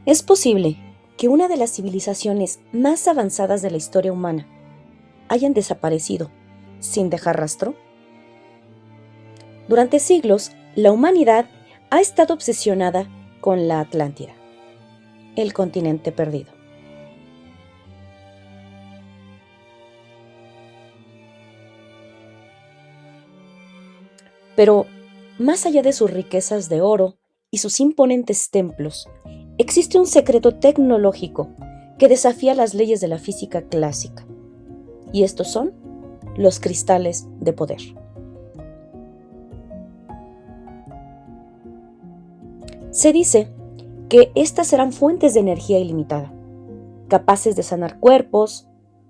¿Es posible que una de las civilizaciones más avanzadas de la historia humana hayan desaparecido sin dejar rastro? Durante siglos, la humanidad ha estado obsesionada con la Atlántida, el continente perdido. Pero, más allá de sus riquezas de oro y sus imponentes templos, existe un secreto tecnológico que desafía las leyes de la física clásica. Y estos son los cristales de poder. Se dice que estas serán fuentes de energía ilimitada, capaces de sanar cuerpos,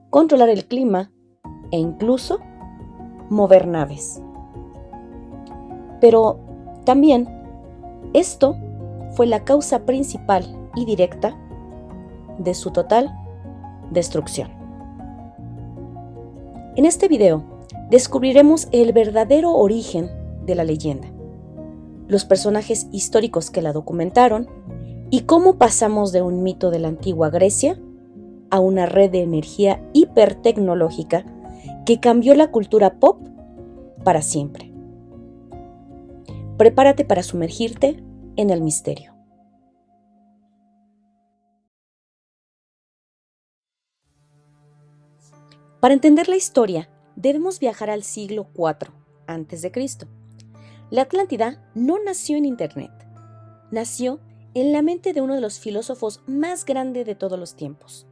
controlar el clima e incluso mover naves. Pero también esto fue la causa principal y directa de su total destrucción. En este video descubriremos el verdadero origen de la leyenda, los personajes históricos que la documentaron y cómo pasamos de un mito de la antigua Grecia a una red de energía hipertecnológica que cambió la cultura pop para siempre. Prepárate para sumergirte en el misterio. Para entender la historia, debemos viajar al siglo IV a.C. La Atlántida no nació en Internet, nació en la mente de uno de los filósofos más grandes de todos los tiempos,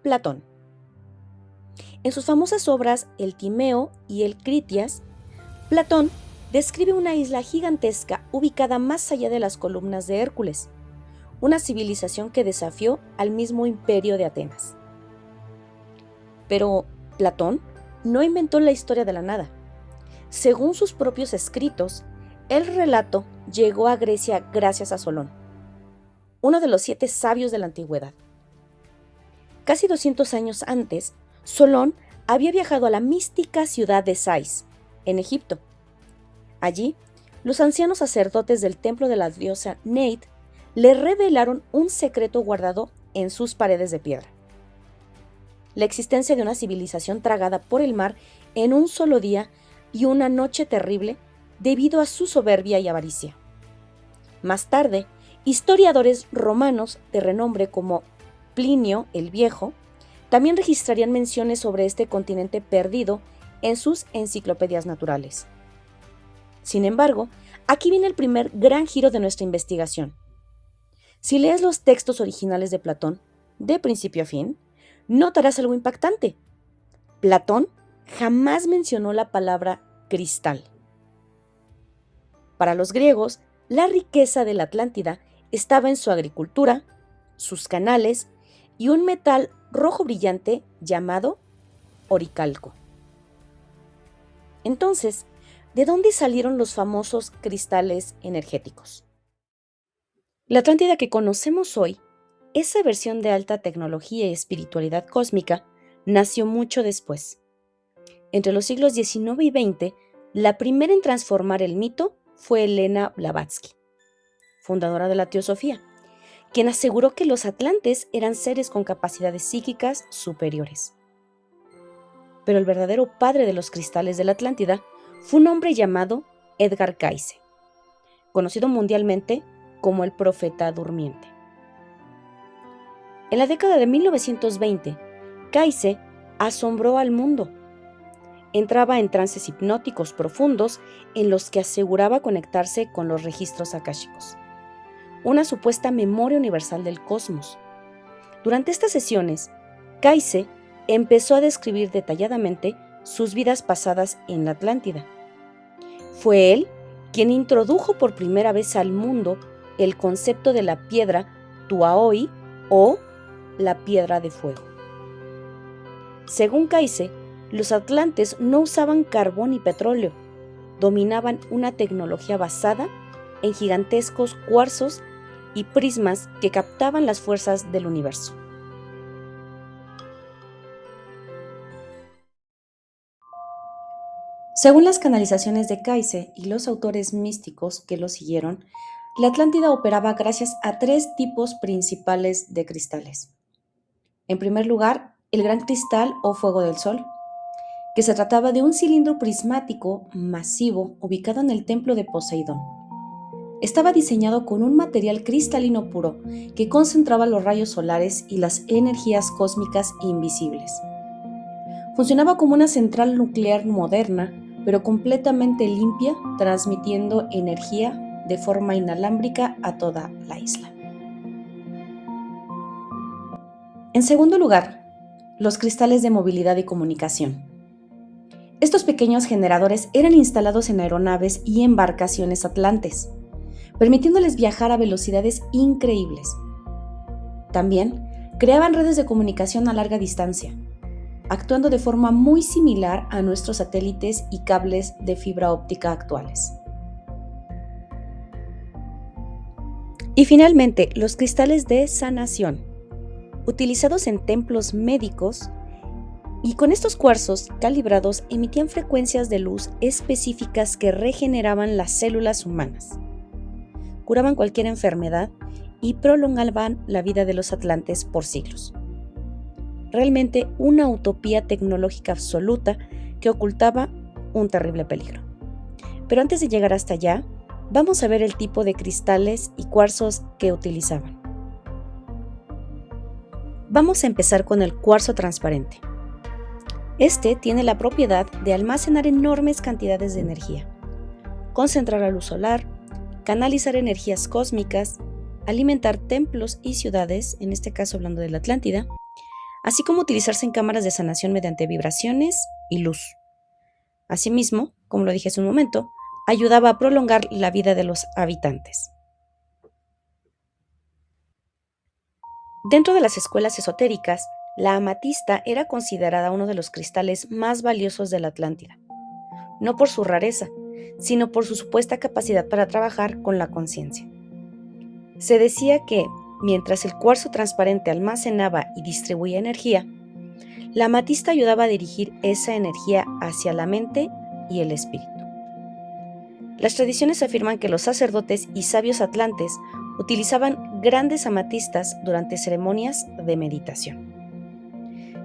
Platón. En sus famosas obras El Timeo y el Critias, Platón describe una isla gigantesca ubicada más allá de las columnas de Hércules, una civilización que desafió al mismo imperio de Atenas. Pero Platón no inventó la historia de la nada. Según sus propios escritos, el relato llegó a Grecia gracias a Solón, uno de los 7 sabios de la antigüedad. Casi 200 años antes, Solón había viajado a la mística ciudad de Sais, en Egipto. Allí, los ancianos sacerdotes del templo de la diosa Neit le revelaron un secreto guardado en sus paredes de piedra: la existencia de una civilización tragada por el mar en un solo día y una noche terrible debido a su soberbia y avaricia. Más tarde, historiadores romanos de renombre como Plinio el Viejo también registrarían menciones sobre este continente perdido en sus enciclopedias naturales. Sin embargo, aquí viene el primer gran giro de nuestra investigación. Si lees los textos originales de Platón, de principio a fin, notarás algo impactante. Platón jamás mencionó la palabra cristal. Para los griegos, la riqueza de la Atlántida estaba en su agricultura, sus canales y un metal rojo brillante llamado oricalco. Entonces, ¿de dónde salieron los famosos cristales energéticos? La Atlántida que conocemos hoy, esa versión de alta tecnología y espiritualidad cósmica, nació mucho después. Entre los siglos XIX y XX, la primera en transformar el mito fue Helena Blavatsky, fundadora de la teosofía, quien aseguró que los atlantes eran seres con capacidades psíquicas superiores. Pero el verdadero padre de los cristales de la Atlántida fue un hombre llamado Edgar Cayce, conocido mundialmente como el profeta durmiente. En la década de 1920, Cayce asombró al mundo. Entraba en trances hipnóticos profundos en los que aseguraba conectarse con los registros akáshicos, una supuesta memoria universal del cosmos. Durante estas sesiones, Cayce empezó a describir detalladamente sus vidas pasadas en la Atlántida. Fue él quien introdujo por primera vez al mundo el concepto de la piedra Tuaoi o la piedra de fuego. Según Cayce, los atlantes no usaban carbón y petróleo, dominaban una tecnología basada en gigantescos cuarzos y prismas que captaban las fuerzas del universo. Según las canalizaciones de Cayce y los autores místicos que lo siguieron, La Atlántida operaba gracias a tres tipos principales de cristales. En primer lugar, el gran cristal o fuego del sol, que se trataba de un cilindro prismático masivo ubicado en el templo de Poseidón. Estaba diseñado con un material cristalino puro que concentraba los rayos solares y las energías cósmicas invisibles. Funcionaba como una central nuclear moderna, pero completamente limpia, transmitiendo energía de forma inalámbrica a toda la isla. En segundo lugar, los cristales de movilidad y comunicación. Estos pequeños generadores eran instalados en aeronaves y embarcaciones atlantes, permitiéndoles viajar a velocidades increíbles. También creaban redes de comunicación a larga distancia, actuando de forma muy similar a nuestros satélites y cables de fibra óptica actuales. Y finalmente, los cristales de sanación, utilizados en templos médicos, y con estos cuarzos calibrados emitían frecuencias de luz específicas que regeneraban las células humanas, curaban cualquier enfermedad y prolongaban la vida de los atlantes por siglos. Realmente una utopía tecnológica absoluta que ocultaba un terrible peligro. Pero antes de llegar hasta allá, vamos a ver el tipo de cristales y cuarzos que utilizaban. Vamos a empezar con el cuarzo transparente. Este tiene la propiedad de almacenar enormes cantidades de energía, concentrar la luz solar, canalizar energías cósmicas, alimentar templos y ciudades, en este caso hablando de la Atlántida, así como utilizarse en cámaras de sanación mediante vibraciones y luz. Asimismo, como lo dije hace un momento, ayudaba a prolongar la vida de los habitantes. Dentro de las escuelas esotéricas, la amatista era considerada uno de los cristales más valiosos de la Atlántida, no por su rareza, sino por su supuesta capacidad para trabajar con la conciencia. Se decía que, mientras el cuarzo transparente almacenaba y distribuía energía, la amatista ayudaba a dirigir esa energía hacia la mente y el espíritu. Las tradiciones afirman que los sacerdotes y sabios atlantes utilizaban grandes amatistas durante ceremonias de meditación.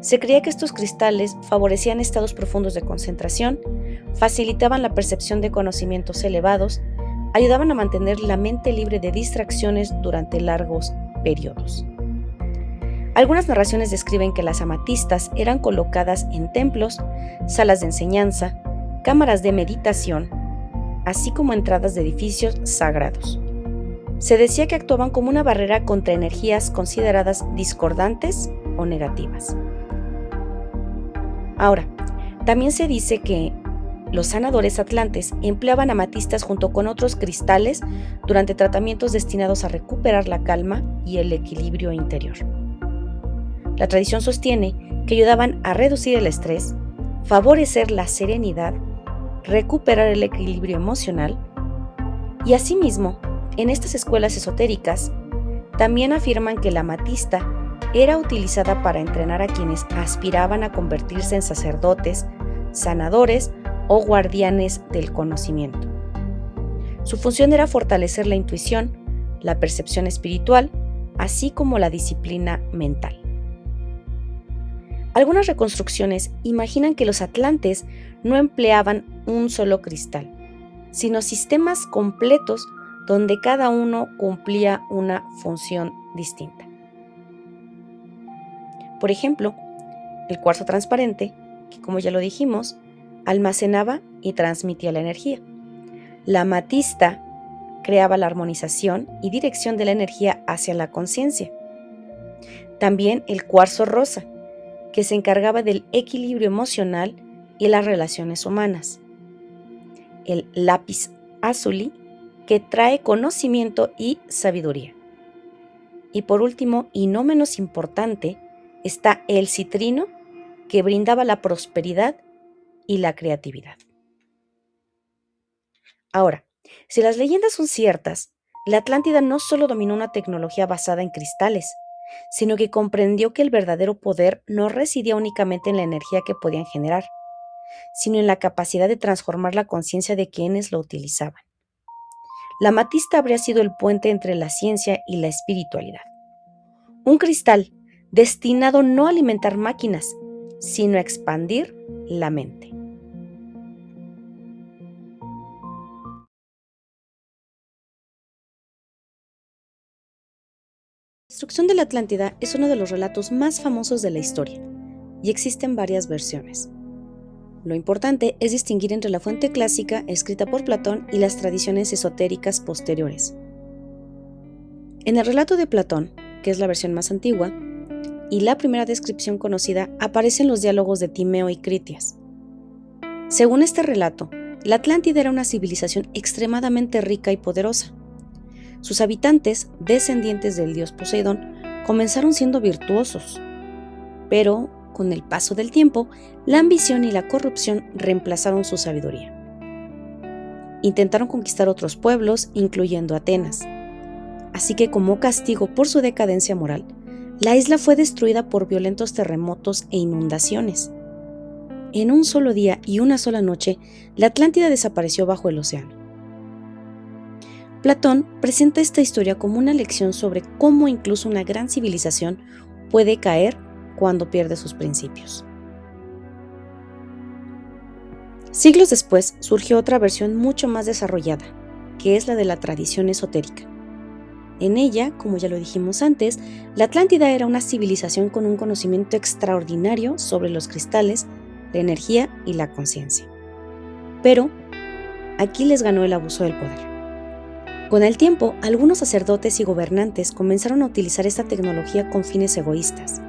Se creía que estos cristales favorecían estados profundos de concentración, facilitaban la percepción de conocimientos elevados, ayudaban a mantener la mente libre de distracciones durante largos periodos. Algunas narraciones describen que las amatistas eran colocadas en templos, salas de enseñanza, cámaras de meditación, así como entradas de edificios sagrados. Se decía que actuaban como una barrera contra energías consideradas discordantes o negativas. Ahora, también se dice que los sanadores atlantes empleaban amatistas junto con otros cristales durante tratamientos destinados a recuperar la calma y el equilibrio interior. La tradición sostiene que ayudaban a reducir el estrés, favorecer la serenidad, recuperar el equilibrio emocional y asimismo, en estas escuelas esotéricas, también afirman que la amatista era utilizada para entrenar a quienes aspiraban a convertirse en sacerdotes, sanadores o guardianes del conocimiento. Su función era fortalecer la intuición, la percepción espiritual, así como la disciplina mental. Algunas reconstrucciones imaginan que los atlantes no empleaban un solo cristal, sino sistemas completos donde cada uno cumplía una función distinta. Por ejemplo, el cuarzo transparente, que como ya lo dijimos, almacenaba y transmitía la energía. La amatista creaba la armonización y dirección de la energía hacia la conciencia. También el cuarzo rosa, que se encargaba del equilibrio emocional y las relaciones humanas. El lápiz azulí, que trae conocimiento y sabiduría. Y por último, y no menos importante, está el citrino, que brindaba la prosperidad y la creatividad. Ahora, si las leyendas son ciertas, la Atlántida no solo dominó una tecnología basada en cristales, sino que comprendió que el verdadero poder no residía únicamente en la energía que podían generar, sino en la capacidad de transformar la conciencia de quienes lo utilizaban. la amatista habría sido el puente entre la ciencia y la espiritualidad. Un cristal destinado no a alimentar máquinas, sino a expandir la mente. La destrucción de la Atlántida es uno de los relatos más famosos de la historia, y existen varias versiones. Lo importante es distinguir entre la fuente clásica escrita por Platón y las tradiciones esotéricas posteriores. En el relato de Platón, que es la versión más antigua, y la primera descripción conocida, aparecen los diálogos de Timeo y Critias. Según este relato, la Atlántida era una civilización extremadamente rica y poderosa. Sus habitantes, descendientes del dios Poseidón, comenzaron siendo virtuosos, pero con el paso del tiempo, la ambición y la corrupción reemplazaron su sabiduría. Intentaron conquistar otros pueblos, incluyendo Atenas. Así que, como castigo por su decadencia moral, la isla fue destruida por violentos terremotos e inundaciones. En un solo día y una sola noche, la Atlántida desapareció bajo el océano. Platón presenta esta historia como una lección sobre cómo incluso una gran civilización puede caer cuando pierde sus principios. Siglos después surgió otra versión mucho más desarrollada, que es la de la tradición esotérica. En ella, como ya lo dijimos antes, la Atlántida era una civilización con un conocimiento extraordinario sobre los cristales, la energía y la conciencia. Pero aquí les ganó el abuso del poder. Con el tiempo, algunos sacerdotes y gobernantes comenzaron a utilizar esta tecnología con fines egoístas.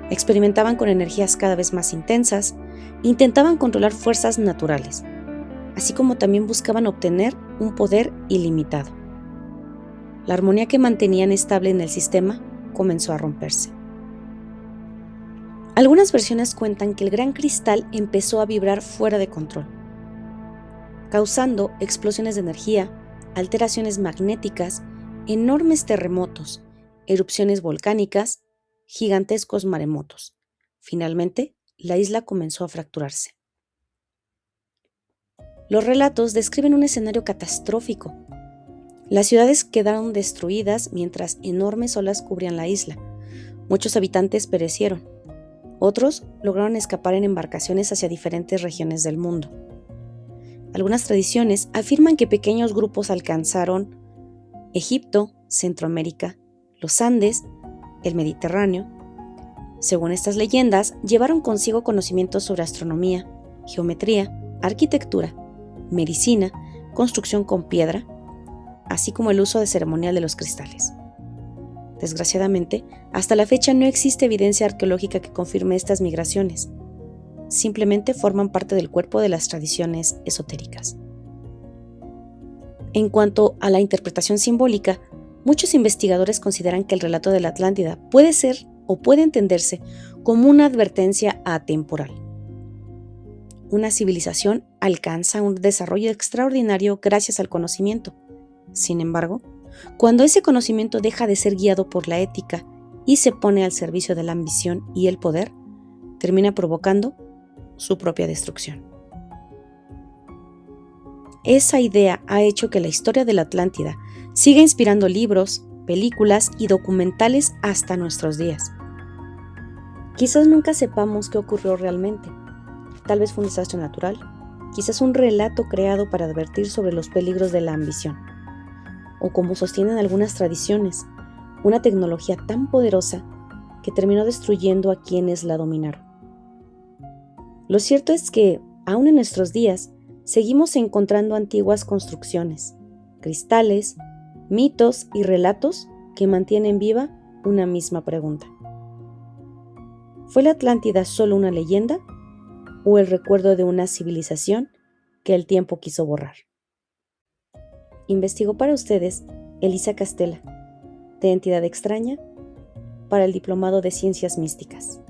Experimentaban con energías cada vez más intensas, intentaban controlar fuerzas naturales, así como también buscaban obtener un poder ilimitado. La armonía que mantenían estable en el sistema comenzó a romperse. Algunas versiones cuentan que el gran cristal empezó a vibrar fuera de control, causando explosiones de energía, alteraciones magnéticas, enormes terremotos, erupciones volcánicas, gigantescos maremotos. Finalmente, la isla comenzó a fracturarse. Los relatos describen un escenario catastrófico. Las ciudades quedaron destruidas mientras enormes olas cubrían la isla. Muchos habitantes perecieron. Otros lograron escapar en embarcaciones hacia diferentes regiones del mundo. Algunas tradiciones afirman que pequeños grupos alcanzaron Egipto, Centroamérica, los Andes, el Mediterráneo. Según estas leyendas, llevaron consigo conocimientos sobre astronomía, geometría, arquitectura, medicina, construcción con piedra, así como el uso de ceremonial de los cristales. Desgraciadamente, hasta la fecha no existe evidencia arqueológica que confirme estas migraciones. Simplemente forman parte del cuerpo de las tradiciones esotéricas. En cuanto a la interpretación simbólica, muchos investigadores consideran que el relato de la Atlántida puede ser o puede entenderse como una advertencia atemporal. Una civilización alcanza un desarrollo extraordinario gracias al conocimiento. Sin embargo, cuando ese conocimiento deja de ser guiado por la ética y se pone al servicio de la ambición y el poder, termina provocando su propia destrucción. Esa idea ha hecho que la historia de la Atlántida siga inspirando libros, películas y documentales hasta nuestros días. Quizás nunca sepamos qué ocurrió realmente. Tal vez fue un desastre natural, quizás un relato creado para advertir sobre los peligros de la ambición. O como sostienen algunas tradiciones, una tecnología tan poderosa que terminó destruyendo a quienes la dominaron. Lo cierto es que, aún en nuestros días, seguimos encontrando antiguas construcciones, cristales, mitos y relatos que mantienen viva una misma pregunta. ¿Fue la Atlántida solo una leyenda o el recuerdo de una civilización que el tiempo quiso borrar? Investigó para ustedes Elisa Castela, de Entidad Extraña, para el Diplomado de Ciencias Místicas.